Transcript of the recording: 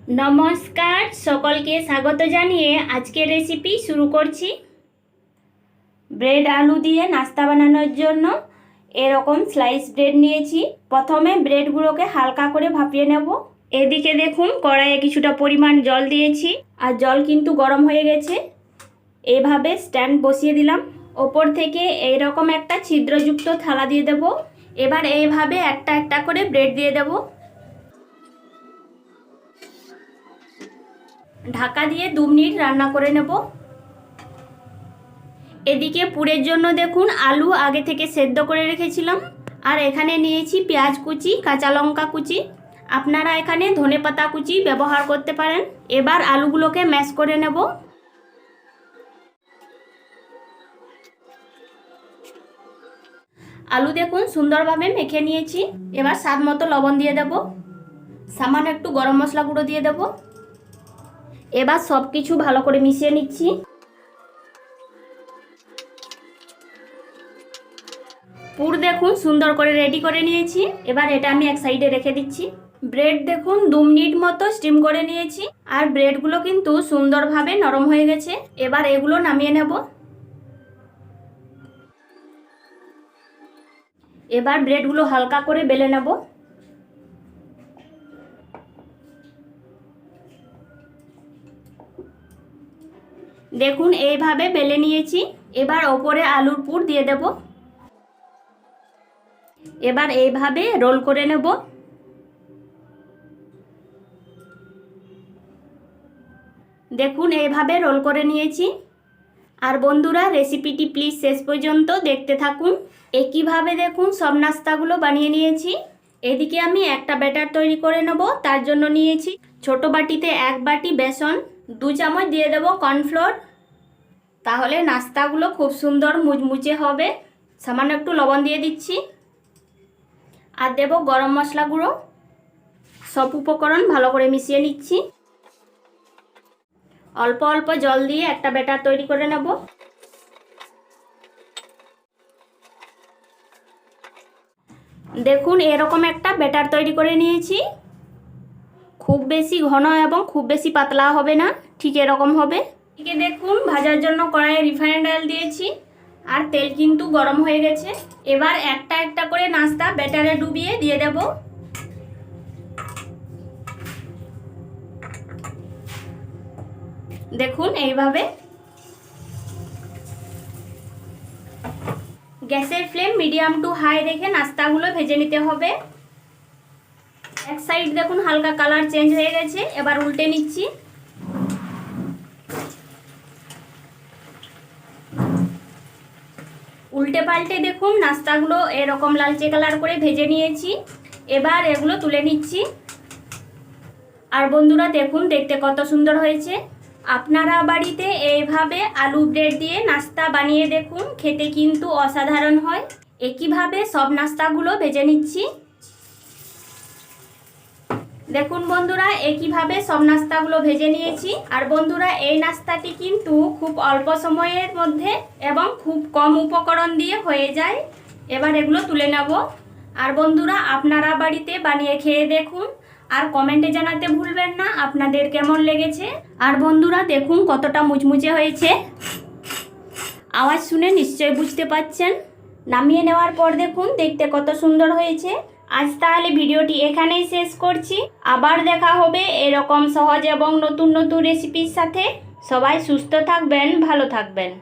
নমস্কার, সকলকে স্বাগত জানিয়ে আজকের রেসিপি শুরু করছি। ব্রেড আলু দিয়ে নাস্তা বানানোর জন্য এরকম স্লাইস ব্রেড নিয়েছি। প্রথমে ব্রেডগুলোকে হালকা করে ভাপিয়ে নেব। এদিকে দেখুন কড়াইয়ে কিছুটা পরিমাণ জল দিয়েছি, আর জল কিন্তু গরম হয়ে গেছে। এভাবে স্ট্যান্ড বসিয়ে দিলাম। ওপর থেকে এইরকম একটা ছিদ্রযুক্ত থালা দিয়ে দেব। এবার এইভাবে একটা একটা করে ব্রেড দিয়ে দেব। ঢাকা দিয়ে 2 মিনিট রান্না করে নেব। এদিকে পুরের জন্য দেখুন আলু আগে থেকে সেদ্ধ করে রেখেছিলাম, আর এখানে নিয়েছি পেঁয়াজ কুচি, কাঁচা লঙ্কা কুচি। আপনারা এখানে ধনেপাতা কুচি ব্যবহার করতে পারেন। এবার আলুগুলোকে ম্যাশ করে নেব। আলু দেখুন সুন্দরভাবে মেখে নিয়েছি। এবার স্বাদ মতো লবণ দিয়ে দেব, সামান্য একটু গরম মশলা গুঁড়ো দিয়ে দেব। এবার সব কিছু ভালো করে মিশিয়ে নিচ্ছি। পুর দেখুন সুন্দর করে রেডি করে নিয়েছি। এবার এটা আমি এক সাইডে রেখে দিচ্ছি। ব্রেড দেখুন 2 মিনিট মতো স্টিম করে নিয়েছি, আর ব্রেডগুলো কিন্তু সুন্দরভাবে নরম হয়ে গেছে। এবার এগুলো নামিয়ে নেব। এবার ব্রেডগুলো হালকা করে বেলে নেব। দেখুন এইভাবে বেলে নিয়েছি। এবার ওপরে আলুর পুর দিয়ে দেব। এবার এইভাবে রোল করে নেব। দেখুন এইভাবে রোল করে নিয়েছি। আর বন্ধুরা, রেসিপিটি প্লিজ শেষ পর্যন্ত দেখতে থাকুন। একইভাবে দেখুন সব নাস্তাগুলো বানিয়ে নিয়েছি। এদিকে আমি একটা ব্যাটার তৈরি করে নেব। তার জন্য নিয়েছি ছোট বাটিতে 1 বাটি বেসন, 2 চামচ দিয়ে দেব কর্নফ্লোর। তাহলে নাস্তাগুলো খুব সুন্দর মুচমুচে হবে। সামান্য একটু লবণ দিয়ে দিচ্ছি, আর দেব গরম মশলা গুঁড়ো। সব উপকরণ ভালো করে মিশিয়ে নিচ্ছি। অল্প অল্প জল দিয়ে একটা ব্যাটার তৈরি করে নেব। দেখুন এরকম একটা ব্যাটার তৈরি করে নিয়েছি। খুব বেশি ঘন এবং খুব বেশি পাতলা হবে না, ঠিক এরকম হবে। এদিকে দেখুন ভাজার জন্য কড়াইয়ে রিফাইন্ড অয়েল দিয়েছি, আর তেল কিন্তু গরম হয়ে গেছে। এবার একটা একটা করে নাস্তা ব্যাটারে ডুবিয়ে দিয়ে দেব। দেখুন এইভাবে। গ্যাসের ফ্লেম মিডিয়াম টু হাই রেখে নাস্তাগুলো ভেজে নিতে হবে। এক সাইড দেখুন হালকা কালার চেঞ্জ হয়ে গেছে। এবার উল্টে নিচ্ছি। উল্টে পাল্টে দেখুন নাস্তাগুলো এরকম লালচে কালার করে ভেজে নিয়েছি। এবার এগুলো তুলে নিচ্ছি। আর বন্ধুরা দেখুন দেখতে কত সুন্দর হয়েছে। আপনারা বাড়িতে এইভাবে আলু ব্রেড দিয়ে নাস্তা বানিয়ে দেখুন, খেতে কিন্তু অসাধারণ হয়। একইভাবে সব নাস্তাগুলো ভেজে নিচ্ছি। দেখুন বন্ধুরা একইভাবে সব নাস্তাগুলো ভেজে নিয়েছি। আর বন্ধুরা এই নাস্তাটি কিন্তু খুব অল্প সময়ের মধ্যে এবং খুব কম উপকরণ দিয়ে হয়ে যায়। এবার এগুলো তুলে নেব। আর বন্ধুরা আপনারা বাড়িতে বানিয়ে খেয়ে দেখুন, আর কমেন্টে জানাতে ভুলবেন না আপনাদের কেমন লেগেছে। আর বন্ধুরা দেখুন কতটা মুচমুচে হয়েছে। আওয়াজ শুনে নিশ্চয়ই বুঝতে পারছেন। নামিয়ে নেওয়ার পর দেখুন দেখতে কত সুন্দর হয়েছে। আজ তাহলে ভিডিওটি এখানেই শেষ করছি। আবার দেখা হবে এরকম সহজ এবং নতুন নতুন রেসিপির সাথে। সবাই সুস্থ থাকবেন, ভালো থাকবেন।